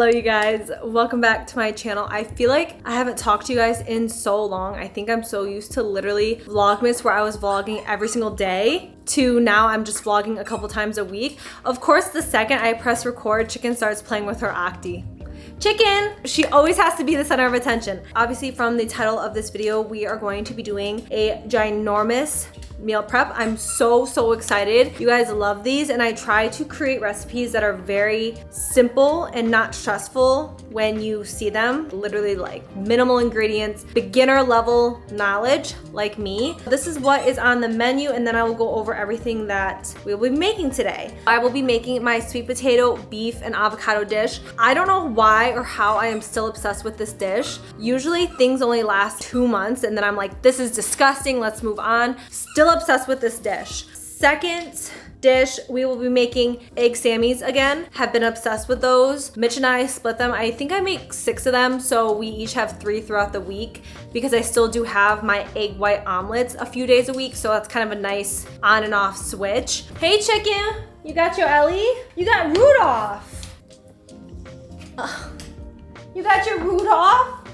Hello you guys, welcome back to my channel. I feel like I haven't talked to you guys in so long. I think I'm so used to literally Vlogmas where I was vlogging every single day to now I'm just vlogging a couple times a week. Of course, the second I press record, Chicken starts playing with her Octi. Chicken! She always has to be the center of attention. Obviously, from the title of this video, we are going to be doing a ginormous meal prep. I'm so excited. You guys love these, and I try to create recipes that are very simple and not stressful when you see them. Literally like minimal ingredients, beginner level knowledge like me. This is what is on the menu, and then I will go over everything that we will be making today. I will be making my sweet potato, beef, and avocado dish. I don't know why or how I am still obsessed with this dish. Usually things only last 2 months and then I'm like, this is disgusting, let's move on. Still obsessed with this dish. Second dish, we will be making egg sammies again. Have been obsessed with those. Mitch and I split them. I think I make 6 of them, so we each have 3 throughout the week because I still do have my egg white omelets a few days a week, so that's kind of a nice on and off switch. Hey Chicken, you got your Ellie? You got Rudolph. You got your Rudolph?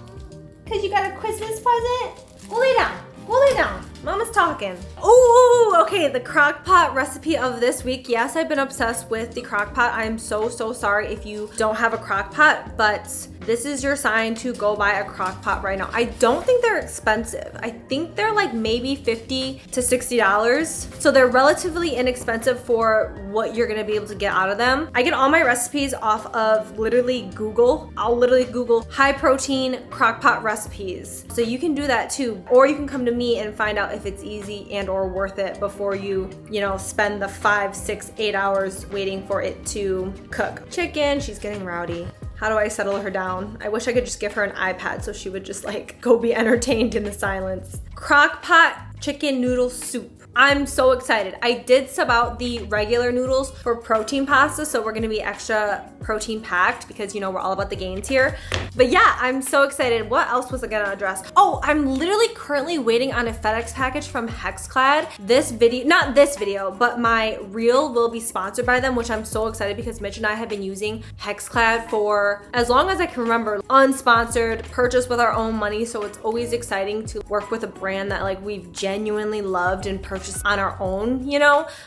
Cause you got a Christmas present? Go lay down, go lay down. Mama's talking. Ooh, okay, the Crockpot recipe of this week. Yes, I've been obsessed with the Crockpot. I'm so sorry if you don't have a Crockpot, but this is your sign to go buy a Crockpot right now. I don't think they're expensive. I think they're like maybe $50 to $60. So they're relatively inexpensive for what you're gonna be able to get out of them. I get all my recipes off of literally Google. I'll literally Google high protein Crockpot recipes. So you can do that too. Or you can come to me and find out if it's easy and or worth it before you spend the 5, 6, 8 hours waiting for it to cook. Chicken, she's getting rowdy. How do I settle her down? I wish I could just give her an iPad so she would just like go be entertained in the silence. Crockpot chicken noodle soup. I'm so excited. I did sub out the regular noodles for protein pasta, so we're gonna be extra protein packed because we're all about the gains here. But yeah, I'm so excited. What else was I gonna address? Oh, I'm literally currently waiting on a FedEx package from Hexclad. This video, not this video, but my reel will be sponsored by them, which I'm so excited because Mitch and I have been using Hexclad for as long as I can remember. Unsponsored, purchased with our own money, so it's always exciting to work with a brand that like we've genuinely loved and purchased on our own,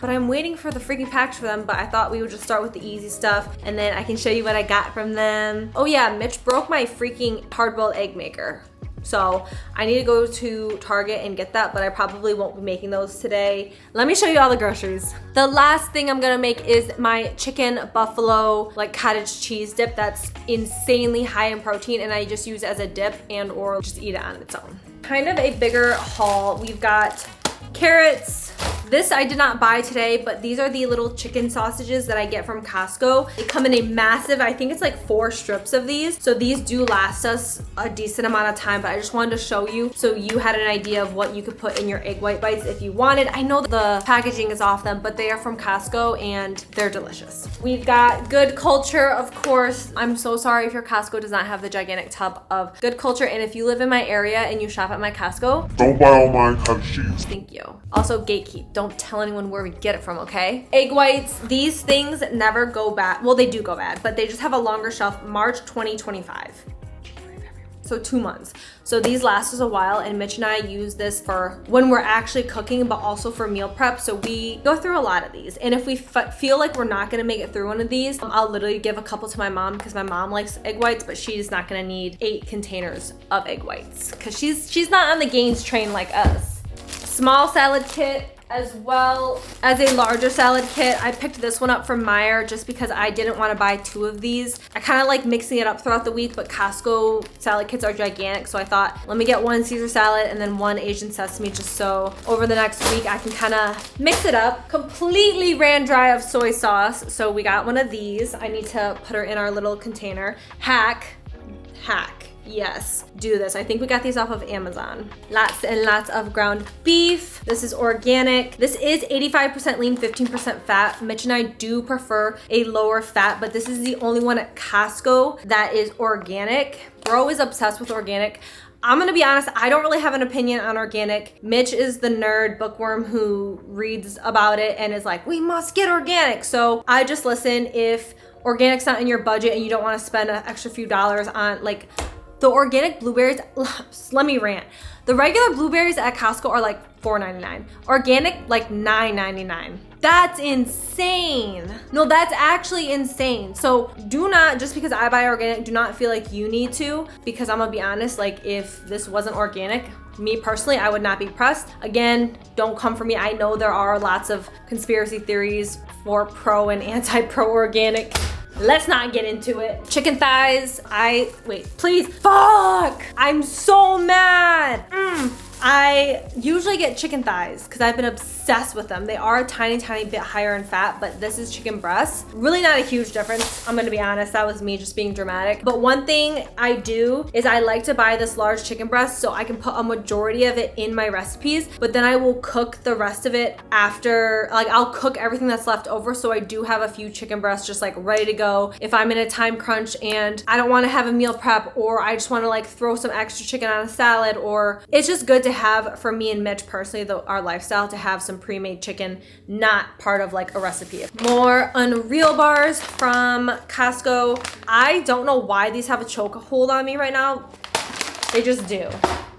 But I'm waiting for the freaking package for them, but I thought we would just start with the easy stuff and then I can show you what I got from them. Oh yeah, Mitch broke my freaking hard-boiled egg maker. So I need to go to Target and get that, but I probably won't be making those today. Let me show you all the groceries. The last thing I'm gonna make is my chicken buffalo like cottage cheese dip that's insanely high in protein, and I just use it as a dip and or just eat it on its own. Kind of a bigger haul. We've got carrots. This I did not buy today, but these are the little chicken sausages that I get from Costco. They come in a massive, I think it's like 4 strips of these. So these do last us a decent amount of time, but I just wanted to show you so you had an idea of what you could put in your egg white bites if you wanted. I know the packaging is off them, but they are from Costco and they're delicious. We've got Good Culture, of course. I'm so sorry if your Costco does not have the gigantic tub of Good Culture, and if you live in my area and you shop at my Costco, don't buy all my cottage cheese. Thank you. Also, gatekeep. Don't tell anyone where we get it from, okay? Egg whites, these things never go bad. Well, they do go bad, but they just have a longer shelf, March 2025. So 2 months. So these last us a while, and Mitch and I use this for when we're actually cooking, but also for meal prep. So we go through a lot of these. And if we feel like we're not gonna make it through one of these, I'll literally give a couple to my mom because my mom likes egg whites, but she's not gonna need 8 containers of egg whites because she's not on the gains train like us. Small salad kit, as well as a larger salad kit. I picked this one up from Meijer just because I didn't want to buy 2 of these. I kind of like mixing it up throughout the week, but Costco salad kits are gigantic, so I thought let me get 1 Caesar salad and then 1 Asian sesame, just so over the next week I can kind of mix it up. Completely ran dry of soy sauce, so we got 1 of these. I need to put her in our little container. Hack. Yes, do this. I think we got these off of Amazon. Lots and lots of ground beef. This is organic. This is 85% lean, 15% fat. Mitch and I do prefer a lower fat, but this is the only one at Costco that is organic. We're always obsessed with organic. I'm gonna be honest, I don't really have an opinion on organic. Mitch is the nerd bookworm who reads about it and is like, we must get organic. So I just listen. If organic's not in your budget and you don't want to spend an extra few dollars on like the organic blueberries, let me rant. The regular blueberries at Costco are like $4.99. Organic, like $9.99. That's insane. No, that's actually insane. So do not, just because I buy organic, do not feel like you need to, because I'm gonna be honest, like if this wasn't organic, me personally, I would not be pressed. Again, don't come for me. I know there are lots of conspiracy theories for pro and anti-pro organic. Let's not get into it. Chicken thighs, wait, please, fuck! I'm so mad. I usually get chicken thighs because I've been obsessed with them. They are a tiny, tiny bit higher in fat, but this is chicken breast. Really not a huge difference. I'm gonna be honest, that was me just being dramatic. But one thing I do is I like to buy this large chicken breast so I can put a majority of it in my recipes, but then I will cook the rest of it after, like I'll cook everything that's left over. So I do have a few chicken breasts just like ready to go. If I'm in a time crunch and I don't wanna have a meal prep, or I just wanna like throw some extra chicken on a salad, or it's just good to have, for me and Mitch personally, our lifestyle, to have some pre-made chicken, not part of like a recipe. More Unreal bars from Costco. I don't know why these have a choke hold on me right now. They just do.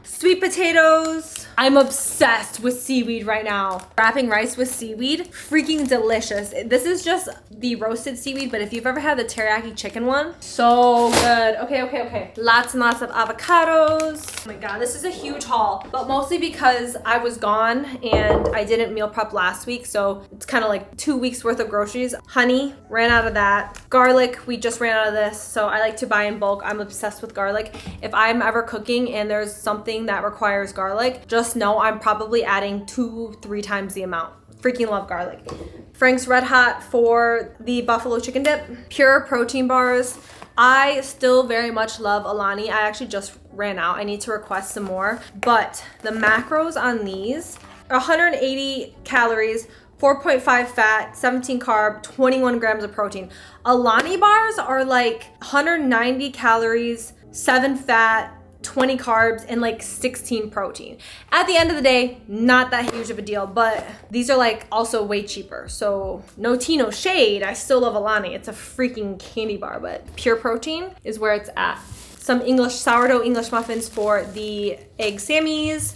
Sweet potatoes. I'm obsessed with seaweed right now. Wrapping rice with seaweed, freaking delicious. This is just the roasted seaweed, but if you've ever had the teriyaki chicken one, so good. Okay. Lots and lots of avocados. Oh my God, this is a huge haul, but mostly because I was gone and I didn't meal prep last week, so it's kind of like 2 weeks worth of groceries. Honey, ran out of that. Garlic, we just ran out of this, so I like to buy in bulk. I'm obsessed with garlic. If I'm ever cooking and there's something that requires garlic, just know I'm probably adding 2-3 times the amount. Freaking love garlic. Frank's Red Hot for the buffalo chicken dip. Pure protein bars. I still very much love Alani. I actually just ran out. I need to request some more. But the macros on these are 180 calories, 4.5 fat, 17 carb, 21 grams of protein. Alani bars are like 190 calories, 7 fat, 20 carbs, and like 16 protein. At the end of the day, not that huge of a deal, but these are like also way cheaper. So no tea, no shade. I still love Alani. It's a freaking candy bar, but pure protein is where it's at. Some sourdough English muffins for the egg sammies.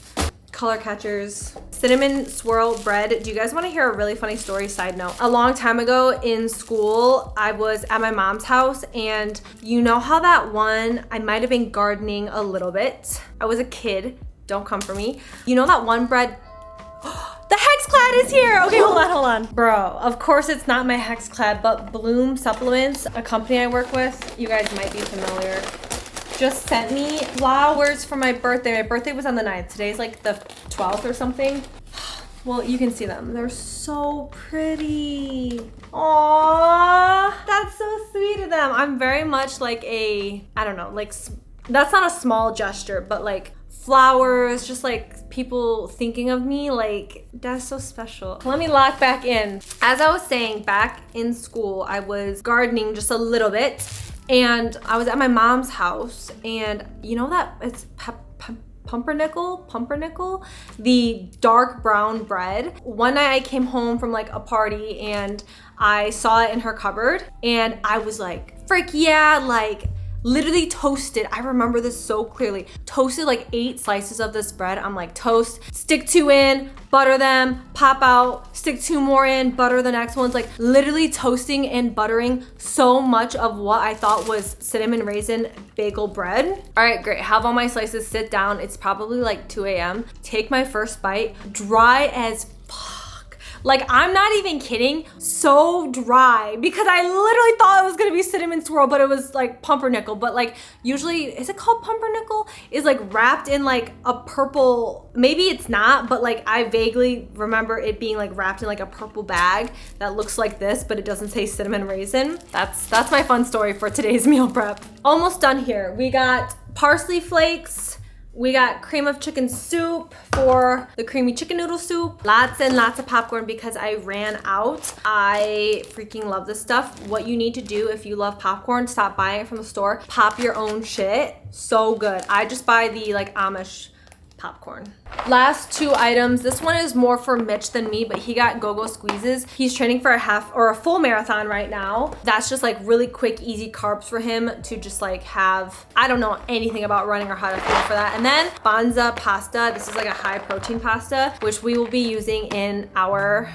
Color catchers, cinnamon swirl bread. Do you guys want to hear a really funny story? Side note, a long time ago in school, I was at my mom's house, and you know how that one, I might have been gardening a little bit. I was a kid, don't come for me. You know that one bread, the Hexclad is here. Okay, hold on. Bro, of course it's not my Hexclad, but Bloom Supplements, a company I work with, you guys might be familiar, just sent me flowers for my birthday. My birthday was on the 9th. Today's like the 12th or something. Well, you can see them. They're so pretty. Aww, that's so sweet of them. I'm very much like I don't know, like, that's not a small gesture, but like flowers, just like people thinking of me, like that's so special. Let me lock back in. As I was saying, back in school, I was gardening just a little bit. And I was at my mom's house, and you know that it's pumpernickel, the dark brown bread. One night I came home from like a party and I saw it in her cupboard, and I was like, frick yeah, like literally toasted. I remember this so clearly. Toasted like 8 slices of this bread. I'm like, toast, stick 2 in, butter them, pop out, stick 2 more in, butter the next ones. Like literally toasting and buttering so much of what I thought was cinnamon raisin bagel bread. All right, great. Have all my slices, sit down. It's probably like 2 a.m. Take my first bite, dry as fuck. Like, I'm not even kidding, so dry, because I literally thought it was gonna be cinnamon swirl, but it was like pumpernickel. But like, usually, is it called pumpernickel? Is like wrapped in like a purple, maybe it's not, but like I vaguely remember it being like wrapped in like a purple bag that looks like this, but it doesn't say cinnamon raisin. That's my fun story for today's meal prep. Almost done here. We got parsley flakes. We got cream of chicken soup for the creamy chicken noodle soup. Lots and lots of popcorn because I ran out. I freaking love this stuff. What you need to do if you love popcorn, stop buying it from the store. Pop your own shit. So good. I just buy the like Amish popcorn. Last two items. This one is more for Mitch than me, but he got go-go squeezes. He's training for a half or a full marathon right now. That's just like really quick, easy carbs for him to just like have. I don't know anything about running or how to feel for that. And then Banza pasta. This is like a high protein pasta, which we will be using in our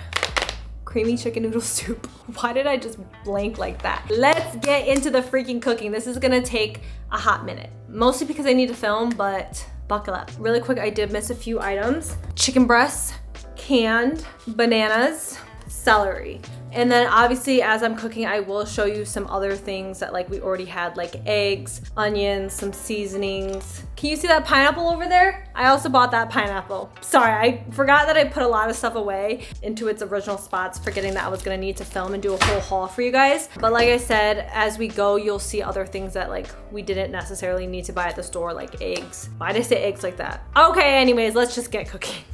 creamy chicken noodle soup. Why did I just blank like that? Let's get into the freaking cooking. This is gonna take a hot minute. Mostly because I need to film, but buckle up. Really quick, I did miss a few items. Chicken breasts, canned, bananas, celery. And then obviously as I'm cooking, I will show you some other things that like we already had, like eggs, onions, some seasonings. Can you see that pineapple over there? I also bought that pineapple. Sorry, I forgot that I put a lot of stuff away into its original spots, forgetting that I was gonna need to film and do a whole haul for you guys. But like I said, as we go, you'll see other things that like we didn't necessarily need to buy at the store, like eggs. Why did I say eggs like that? Okay, anyways, let's just get cooking.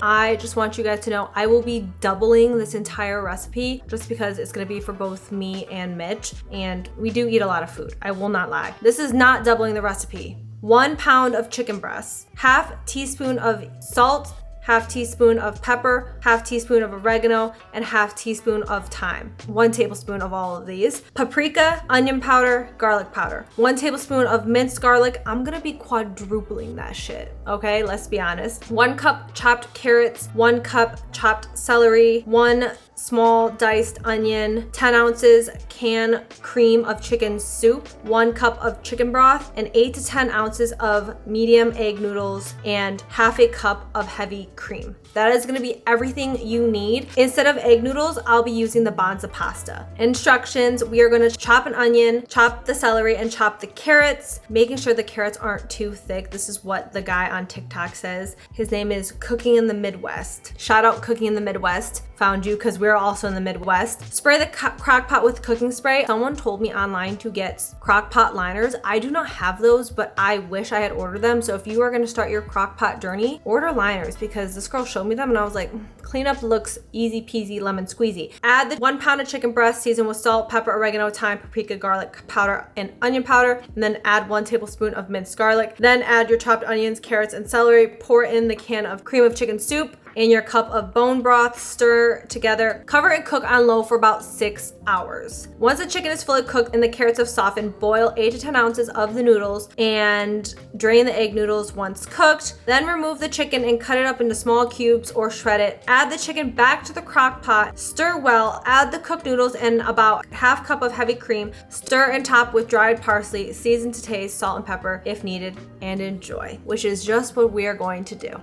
I just want you guys to know I will be doubling this entire recipe just because it's gonna be for both me and Mitch, and we do eat a lot of food. I will not lie. This is not doubling the recipe. 1 pound of chicken breasts, half teaspoon of salt, half teaspoon of pepper, half teaspoon of oregano, and half teaspoon of thyme. 1 tablespoon of all of these. Paprika, onion powder, garlic powder. 1 tablespoon of minced garlic. I'm gonna be quadrupling that shit, okay? Let's be honest. 1 cup chopped carrots, 1 cup chopped celery, 1 small diced onion, 10 ounces can cream of chicken soup, 1 cup of chicken broth, and 8 to 10 ounces of medium egg noodles, and half a cup of heavy cream. That is gonna be everything you need. Instead of egg noodles, I'll be using the Banza pasta. Instructions: we are gonna chop an onion, chop the celery, and chop the carrots, making sure the carrots aren't too thick. This is what the guy on TikTok says. His name is Cooking in the Midwest. Shout out Cooking in the Midwest. Found you because we're also in the Midwest. Spray the Crockpot with cooking spray. Someone told me online to get Crockpot liners. I do not have those, but I wish I had ordered them. So if you are gonna start your Crockpot journey, order liners, because this girl showed me them and I was like, cleanup looks easy peasy lemon squeezy. Add the 1 pound of chicken breast, seasoned with salt, pepper, oregano, thyme, paprika, garlic powder, and onion powder. And then add 1 tablespoon of minced garlic. Then add your chopped onions, carrots, and celery. Pour in the can of cream of chicken soup and your cup of bone broth. Stir together. Cover and cook on low for about 6 hours. Once the chicken is fully cooked and the carrots have softened, boil 8 to 10 ounces of the noodles and drain the egg noodles once cooked. Then remove the chicken and cut it up into small cubes or shred it. Add the chicken back to the crock pot. Stir well. Add the cooked noodles and about half cup of heavy cream. Stir and top with dried parsley. Season to taste, salt and pepper if needed, and enjoy, which is just what we are going to do.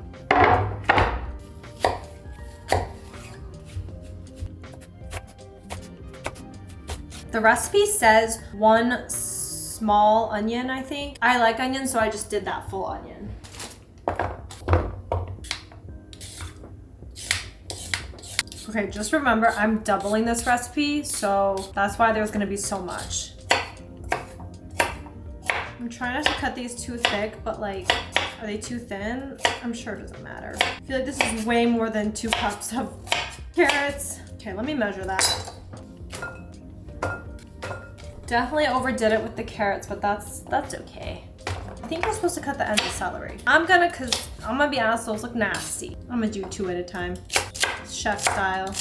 The recipe says 1 small onion, I think. I like onions, so I just did that full onion. Okay, just remember I'm doubling this recipe, so that's why there's gonna be so much. I'm trying not to cut these too thick, but like, are they too thin? I'm sure it doesn't matter. I feel like this is way more than 2 cups of carrots. Okay, let me measure that. Definitely overdid it with the carrots, but that's okay. I think we're supposed to cut the ends of celery. Cause I'm gonna be honest, those look nasty. I'm gonna do 2 at a time, chef style.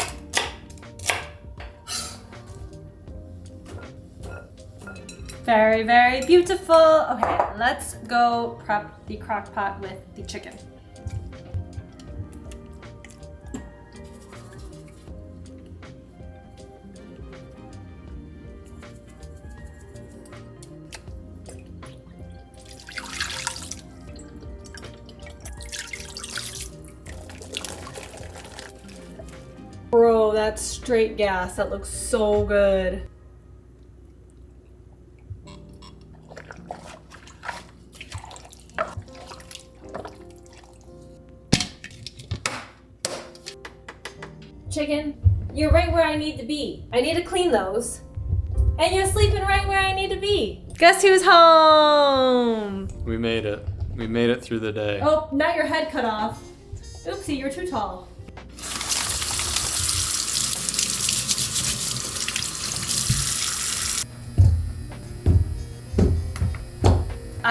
Very, very beautiful. Okay, let's go prep the crock pot with the chicken. Bro, that's straight gas. That looks so good. Chicken, you're right where I need to be. I need to clean those. And you're sleeping right where I need to be. Guess who's home? We made it. We made it through the day. Oh, not your head cut off. Oopsie, you're too tall.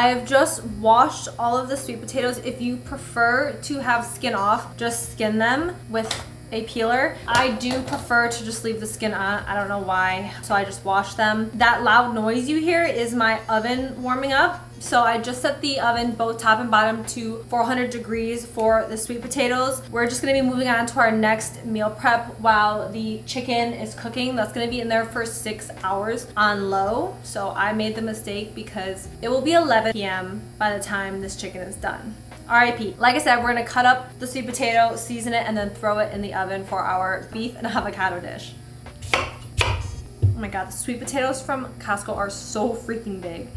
I have just washed all of the sweet potatoes. If you prefer to have skin off, just skin them with a peeler. I do prefer to just leave the skin on. I don't know why, so I just wash them. That loud noise you hear is my oven warming up. So I just set the oven, both top and bottom, to 400 degrees for the sweet potatoes. We're just gonna be moving on to our next meal prep while the chicken is cooking. That's gonna be in there for 6 hours on low. So I made the mistake because it will be 11 p.m. by the time this chicken is done. RIP. Like I said, we're gonna cut up the sweet potato, season it, and then throw it in the oven for our beef and avocado dish. Oh my God, the sweet potatoes from Costco are so freaking big.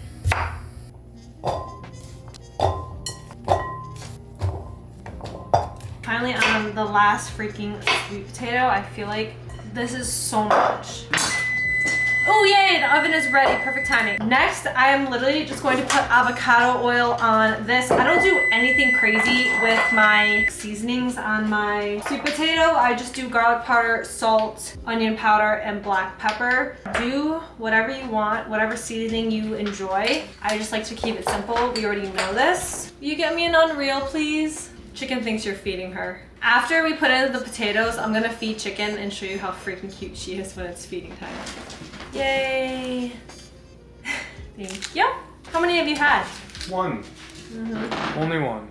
Finally on the last freaking sweet potato. I feel like this is so much. Oh yay, the oven is ready, perfect timing. Next, I am literally just going to put avocado oil on this. I don't do anything crazy with my seasonings on my sweet potato. I just do garlic powder, salt, onion powder, and black pepper. Do whatever you want, whatever seasoning you enjoy. I just like to keep it simple. We already know this. Will you get me an Unreal, please? Chicken thinks you're feeding her. After we put in the potatoes, I'm gonna feed Chicken and show you how freaking cute she is when it's feeding time. Yay! Thank you. How many have you had? One. Only one.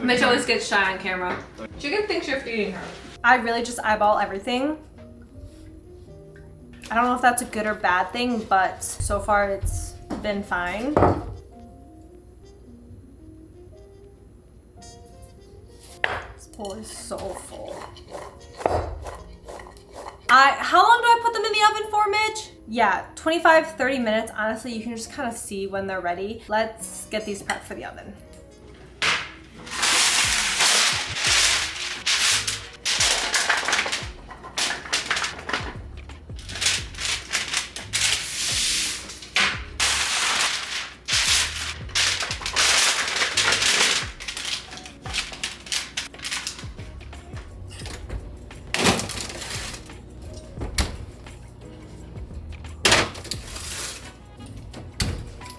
Mitch always gets shy on camera. Chicken thinks you're feeding her. I really just eyeball everything. I don't know if that's a good or bad thing, but so far it's been fine. This bowl is so full. How long do I put them in the oven for, Mitch? Yeah, 25-30 minutes. Honestly, you can just kind of see when they're ready. Let's get these prepped for the oven.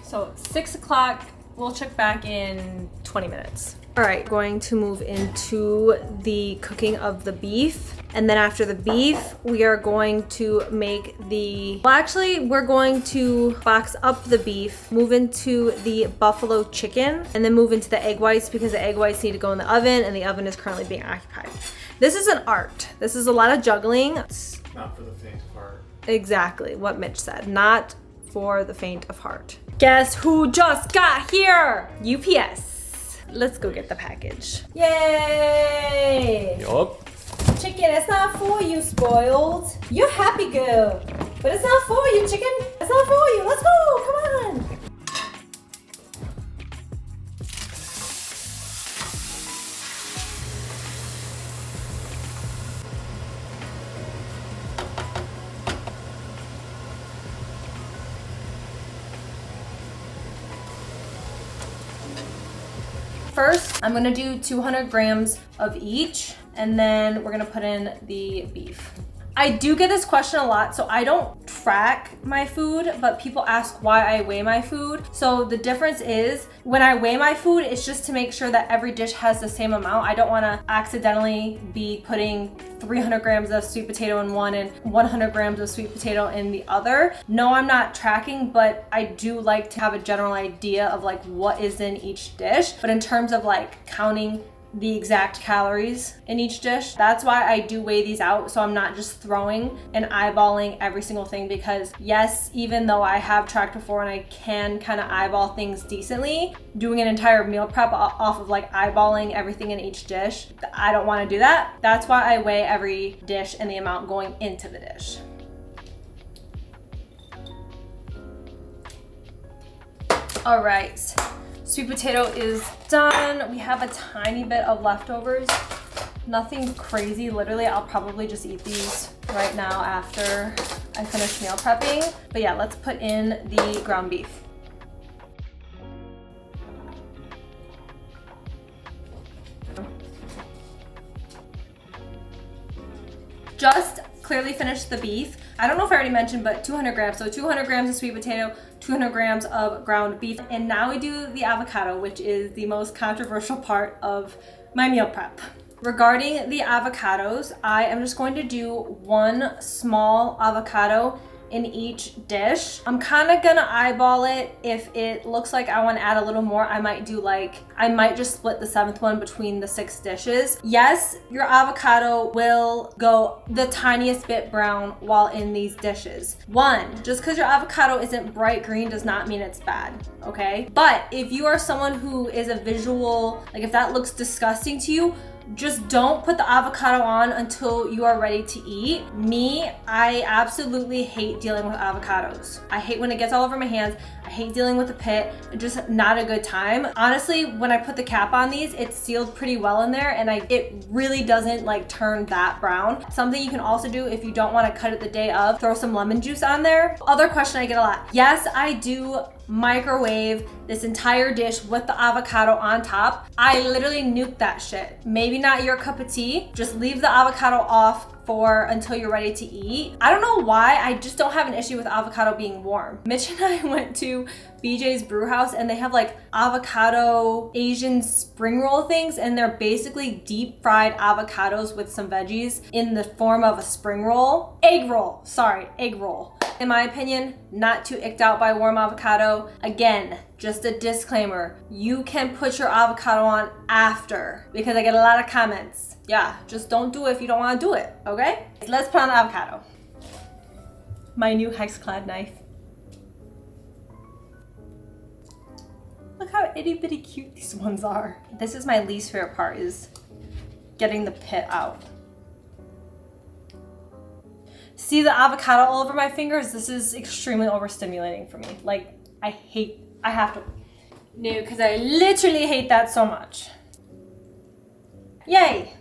So 6 o'clock, we'll check back in 20 minutes. All right, going to move into the cooking of the beef. And then after the beef, we are going to make we're going to box up the beef, move into the buffalo chicken, and then move into the egg whites because the egg whites need to go in the oven and the oven is currently being occupied. This is an art. This is a lot of juggling. It's not for the faint of heart. Exactly what Mitch said. Not for the faint of heart. Guess who just got here? UPS. Let's go get the package. Yay! Yup. Chicken, it's not for you, spoiled. You're happy girl. But it's not for you, chicken. It's not for you. Let's go, come on. First, I'm gonna do 200 grams of each, and then we're gonna put in the beef. I do get this question a lot, so I don't track my food, but people ask why I weigh my food. So the difference is when I weigh my food, it's just to make sure that every dish has the same amount. I don't wanna accidentally be putting 300 grams of sweet potato in one and 100 grams of sweet potato in the other. No, I'm not tracking, but I do like to have a general idea of like what is in each dish. But in terms of like counting the exact calories in each dish, that's why I do weigh these out, so I'm not just throwing and eyeballing every single thing, because yes, even though I have tracked before and I can kind of eyeball things decently, doing an entire meal prep off of like eyeballing everything in each dish, I don't want to do that. That's why I weigh every dish and the amount going into the dish. All right. Sweet potato is done. We have a tiny bit of leftovers. Nothing crazy. Literally, I'll probably just eat these right now after I finish meal prepping. But yeah, let's put in the ground beef. Just clearly finished the beef. I don't know if I already mentioned, but 200 grams. So 200 grams of sweet potato, 200 grams of ground beef. And now we do the avocado, which is the most controversial part of my meal prep. Regarding the avocados, I am just going to do 1 small avocado in each dish. I'm kind of gonna eyeball it. If it looks like I want to add a little more, I might just split the 7th one between the 6 dishes. Yes, your avocado will go the tiniest bit brown while in these dishes. 1, just because your avocado isn't bright green does not mean it's bad, okay? But if you are someone who is a visual, like if that looks disgusting to you, just don't put the avocado on until you are ready to eat. Me, I absolutely hate dealing with avocados. I hate when it gets all over my hands. I hate dealing with the pit. Just not a good time. Honestly, when I put the cap on these, it's sealed pretty well in there and it really doesn't like turn that brown. Something you can also do if you don't want to cut it the day of, throw some lemon juice on there. Other question I get a lot. Yes, I do microwave this entire dish with the avocado on top. I literally nuke that shit. Maybe not your cup of tea. Just leave the avocado off until you're ready to eat. I don't know why, I just don't have an issue with avocado being warm. Mitch and I went to BJ's Brew House and they have like avocado Asian spring roll things, and they're basically deep fried avocados with some veggies in the form of a spring roll. Egg roll. In my opinion, not too icked out by warm avocado. Again, just a disclaimer, you can put your avocado on after, because I get a lot of comments. Yeah, just don't do it if you don't want to do it, okay? Let's put on the avocado. My new Hexclad knife. Look how itty bitty cute these ones are. This is my least favorite part, is getting the pit out. See the avocado all over my fingers? This is extremely overstimulating for me. Like, I have to. No, because I literally hate that so much. Yay!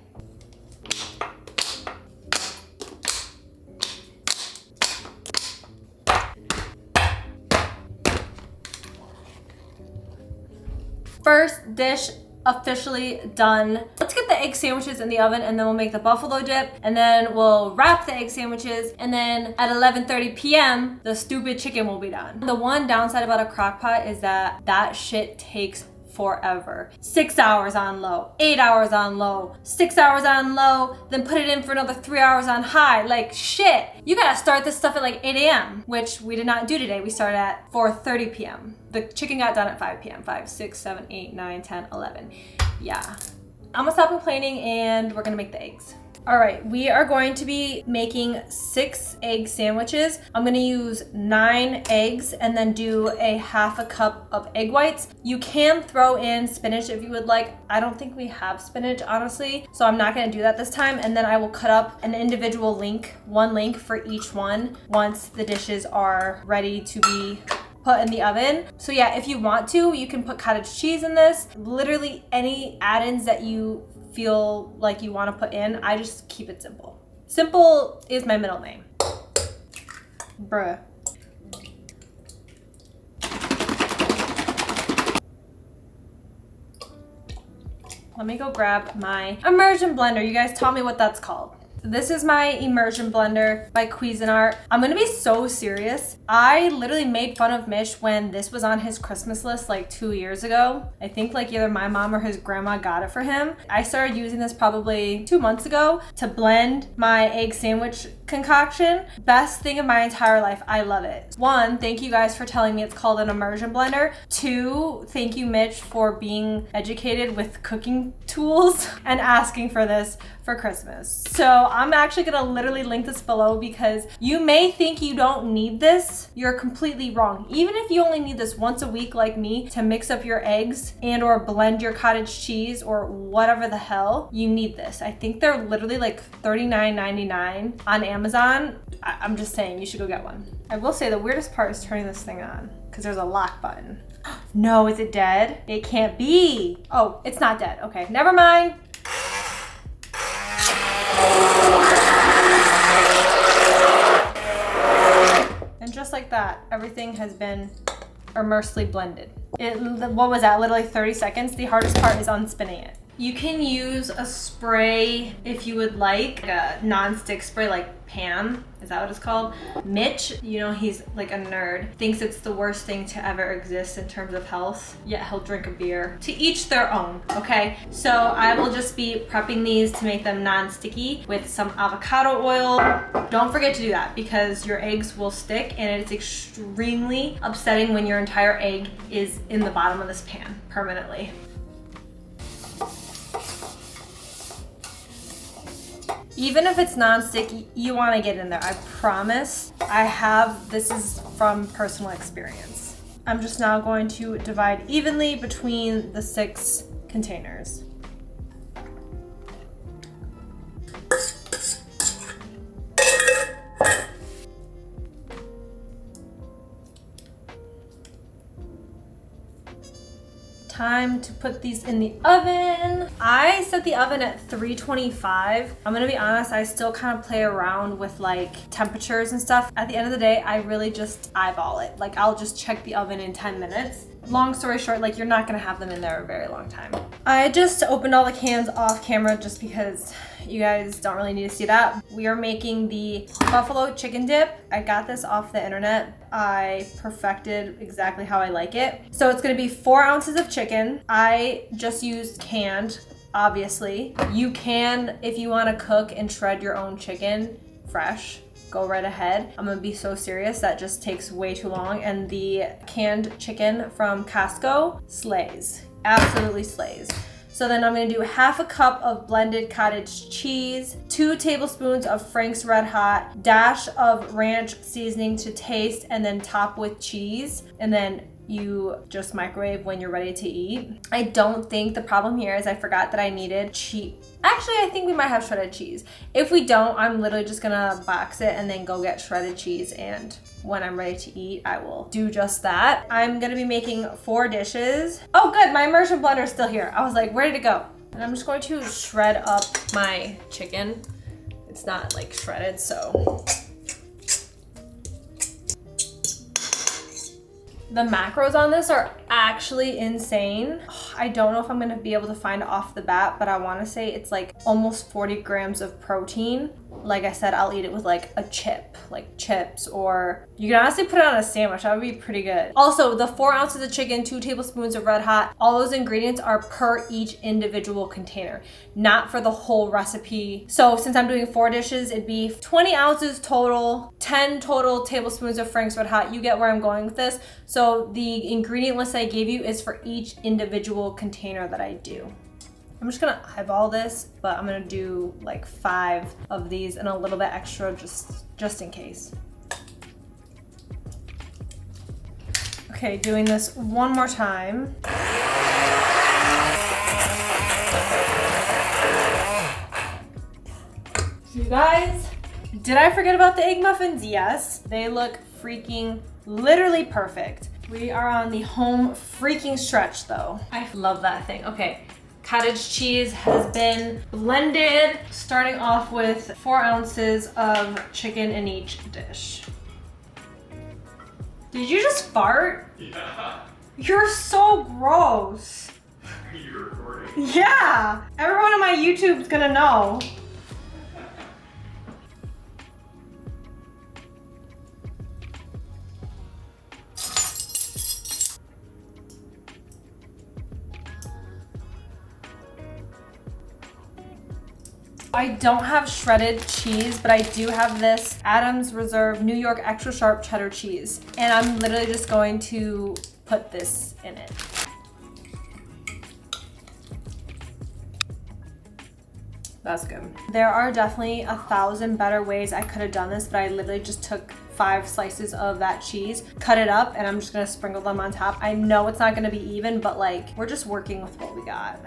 First dish officially done. Let's get the egg sandwiches in the oven and then we'll make the buffalo dip, and then we'll wrap the egg sandwiches, and then at 11:30 p.m. the stupid chicken will be done. The one downside about a crock pot is that shit takes forever. 6 hours on low, 8 hours on low, 6 hours on low, then put it in for another 3 hours on high. Like shit, you gotta start this stuff at like 8 a.m., which we did not do today. We started at 4:30 p.m. The chicken got done at 5 p.m. 5, 6, 7, 8, 9, 10, 11. Yeah. I'm gonna stop complaining and we're gonna make the eggs. All right, we are going to be making 6 egg sandwiches. I'm gonna use 9 eggs and then do a half a cup of egg whites. You can throw in spinach if you would like. I don't think we have spinach, honestly, so I'm not gonna do that this time. And then I will cut up an individual link, 1 link for each one once the dishes are ready to be put in the oven. So yeah, if you want to, you can put cottage cheese in this. Literally any add-ins that you feel like you want to put in. I just keep it simple. Simple is my middle name. Bruh. Let me go grab my immersion blender. You guys tell me what that's called. This is my immersion blender by Cuisinart. I'm gonna be so serious. I literally made fun of Mish when this was on his Christmas list like 2 years ago. I think like either my mom or his grandma got it for him. I started using this probably 2 months ago to blend my egg sandwich concoction. Best thing of my entire life. I love it. 1, thank you guys for telling me it's called an immersion blender. 2, thank you Mitch for being educated with cooking tools and asking for this for Christmas. So I'm actually gonna literally link this below, because you may think you don't need this. You're completely wrong. Even if you only need this once a week like me to mix up your eggs and or blend your cottage cheese or whatever the hell, you need this. I think they're literally like $39.99 on Amazon. I'm just saying, you should go get one. I will say the weirdest part is turning this thing on, because there's a lock button. No, is it dead? It can't be. Oh, it's not dead. Okay, never mind. And just like that, everything has been immersely blended. What was that, literally 30 seconds? The hardest part is unspinning it. You can use a spray if you would like a non-stick spray like Pam, is that what it's called? Mitch, you know, he's like a nerd, thinks it's the worst thing to ever exist in terms of health, yet he'll drink a beer. To each their own, okay? So I will just be prepping these to make them non-sticky with some avocado oil. Don't forget to do that because your eggs will stick and it's extremely upsetting when your entire egg is in the bottom of this pan permanently. Even if it's non-sticky, you want to get in there, I promise. This is from personal experience. I'm just now going to divide evenly between the 6 containers. Time to put these in the oven. I set the oven at 325. I'm gonna be honest, I still kind of play around with like temperatures and stuff. At the end of the day, I really just eyeball it. Like I'll just check the oven in 10 minutes. Long story short, like you're not gonna have them in there a very long time. I just opened all the cans off camera just because you guys don't really need to see that. We are making the buffalo chicken dip. I got this off the internet. I perfected exactly how I like it. So it's gonna be 4 ounces of chicken. I just used canned, obviously. You can, if you wanna cook and shred your own chicken fresh, go right ahead. I'm gonna be so serious, that just takes way too long. And the canned chicken from Costco slays, absolutely slays. So then I'm gonna do 1/2 cup of blended cottage cheese, 2 tablespoons of Frank's Red Hot, dash of ranch seasoning to taste, and then top with cheese. And then you just microwave when you're ready to eat. I don't think the problem here is I forgot that I needed cheese. Actually, I think we might have shredded cheese. If we don't, I'm literally just gonna box it and then go get shredded cheese, and when I'm ready to eat, I will do just that. I'm gonna be making 4 dishes. Oh good, my immersion blender is still here. I was like, where did it go? And I'm just going to shred up my chicken. It's not like shredded, so. The macros on this are actually insane. I don't know if I'm gonna be able to find it off the bat, but I wanna say it's like almost 40 grams of protein. Like I said, I'll eat it with like a chip, like chips, or you can honestly put it on a sandwich. That would be pretty good. Also, the 4 ounces of chicken, 2 tablespoons of Red Hot, all those ingredients are per each individual container, not for the whole recipe. So since I'm doing 4 dishes, it'd be 20 ounces total, 10 total tablespoons of Frank's Red Hot. You get where I'm going with this. So the ingredient list I gave you is for each individual container that I do. I'm just gonna eyeball this, but I'm gonna do like 5 of these and a little bit extra just in case. Okay, doing this one more time. You guys, did I forget about the egg muffins? Yes, they look freaking literally perfect. We are on the home freaking stretch though. I love that thing. Okay. Cottage cheese has been blended, starting off with 4 ounces of chicken in each dish. Did you just fart? Yeah. You're so gross. Are you recording? Yeah, everyone on my YouTube's gonna know. I don't have shredded cheese, but I do have this Adams Reserve New York extra sharp cheddar cheese. And I'm literally just going to put this in it. That's good. There are definitely 1,000 better ways I could have done this, but I literally just took 5 slices of that cheese, cut it up, and I'm just gonna sprinkle them on top. I know it's not gonna be even, but like, we're just working with what we got.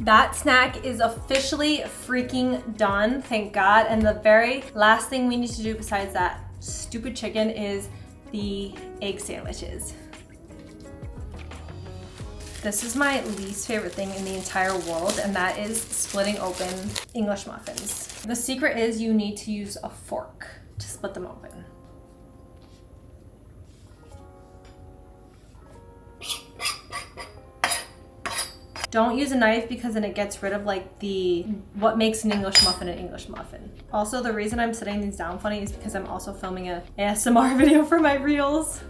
That snack is officially freaking done, thank God. And the very last thing we need to do besides that stupid chicken is the egg sandwiches. This is my least favorite thing in the entire world, and that is splitting open English muffins. The secret is you need to use a fork to split them open. Don't use a knife because then it gets rid of like what makes an English muffin an English muffin. Also, the reason I'm setting these down funny is because I'm also filming a ASMR video for my reels.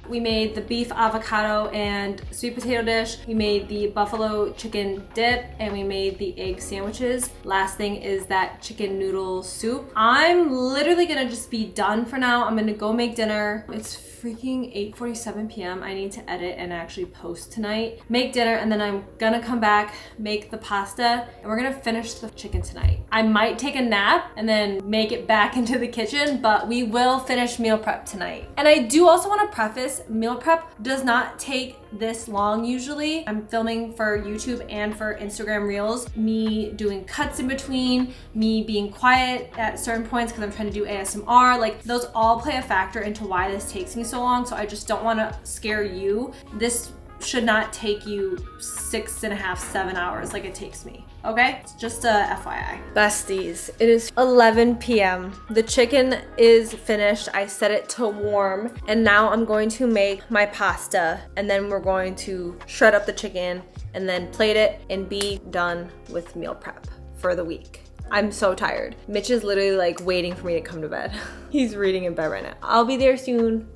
We made the beef avocado and sweet potato dish. We made the buffalo chicken dip, and we made the egg sandwiches. Last thing is that chicken noodle soup. I'm literally gonna just be done for now. I'm gonna go make dinner. It's freaking 8:47 p.m. I need to edit and actually post tonight. Make dinner, and then I'm gonna come back, make the pasta, and we're gonna finish the chicken tonight. I might take a nap and then make it back into the kitchen, but we will finish meal prep tonight. And I do also wanna preface, meal prep does not take this long usually. I'm filming for YouTube and for Instagram Reels. Me doing cuts in between, me being quiet at certain points because I'm trying to do ASMR. Like, those all play a factor into why this takes me so long, so I just don't want to scare you. This should not take you 6.5, 7 hours like it takes me. Okay? It's just a FYI. Besties, it is 11 p.m. The chicken is finished. I set it to warm, and now I'm going to make my pasta, and then we're going to shred up the chicken and then plate it and be done with meal prep for the week. I'm so tired. Mitch is literally like waiting for me to come to bed. He's reading in bed right now. I'll be there soon.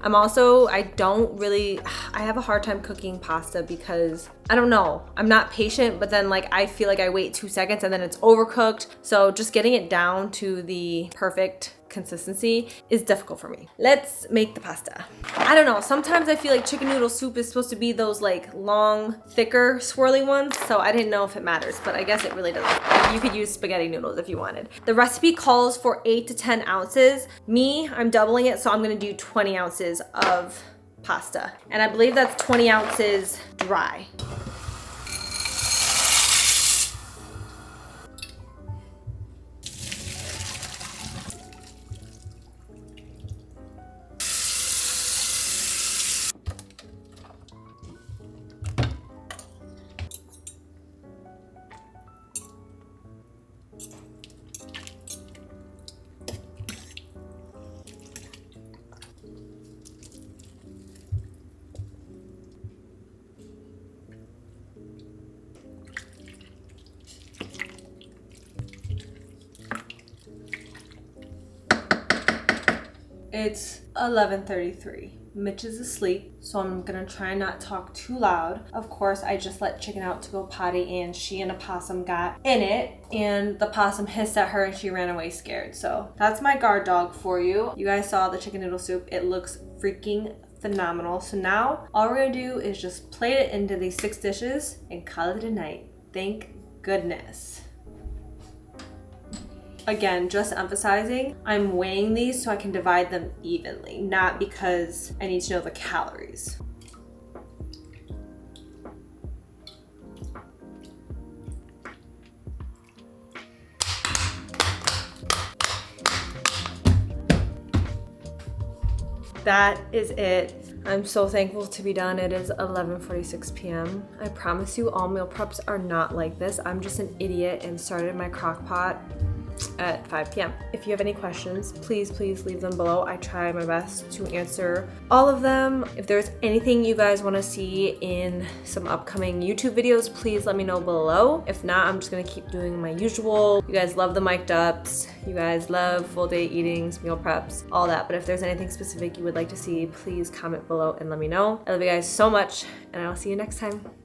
I have a hard time cooking pasta because, I don't know, I'm not patient, but then like I feel like I wait 2 seconds and then it's overcooked. So just getting it down to the perfect consistency is difficult for me. Let's make the pasta. I don't know, sometimes I feel like chicken noodle soup is supposed to be those like long, thicker, swirly ones, so I didn't know if it matters, but I guess it really doesn't. Like, you could use spaghetti noodles if you wanted. The recipe calls for 8 to 10 ounces. I'm doubling it, so I'm gonna do 20 ounces of pasta. And I believe that's 20 ounces dry. It's 11:33. Mitch is asleep, so I'm gonna try not talk too loud. Of course, I just let chicken out to go potty, and she and a possum got in it, and the possum hissed at her and she ran away scared. So that's my guard dog for you. You guys saw the chicken noodle soup. It looks freaking phenomenal. So now all we're gonna do is just plate it into these 6 dishes and call it a night. Thank goodness. Again, just emphasizing, I'm weighing these so I can divide them evenly, not because I need to know the calories. That is it. I'm so thankful to be done. It is 11:46 p.m. I promise you all meal preps are not like this. I'm just an idiot and started my crock pot at 5 p.m. If you have any questions, please leave them below. I try my best to answer all of them. If there's anything you guys want to see in some upcoming YouTube videos, please let me know below. If not, I'm just gonna keep doing my usual. You guys love the mic'd ups. You guys love full day eatings, meal preps, all that. But if there's anything specific you would like to see, please comment below and let me know. I love you guys so much, and I'll see you next time.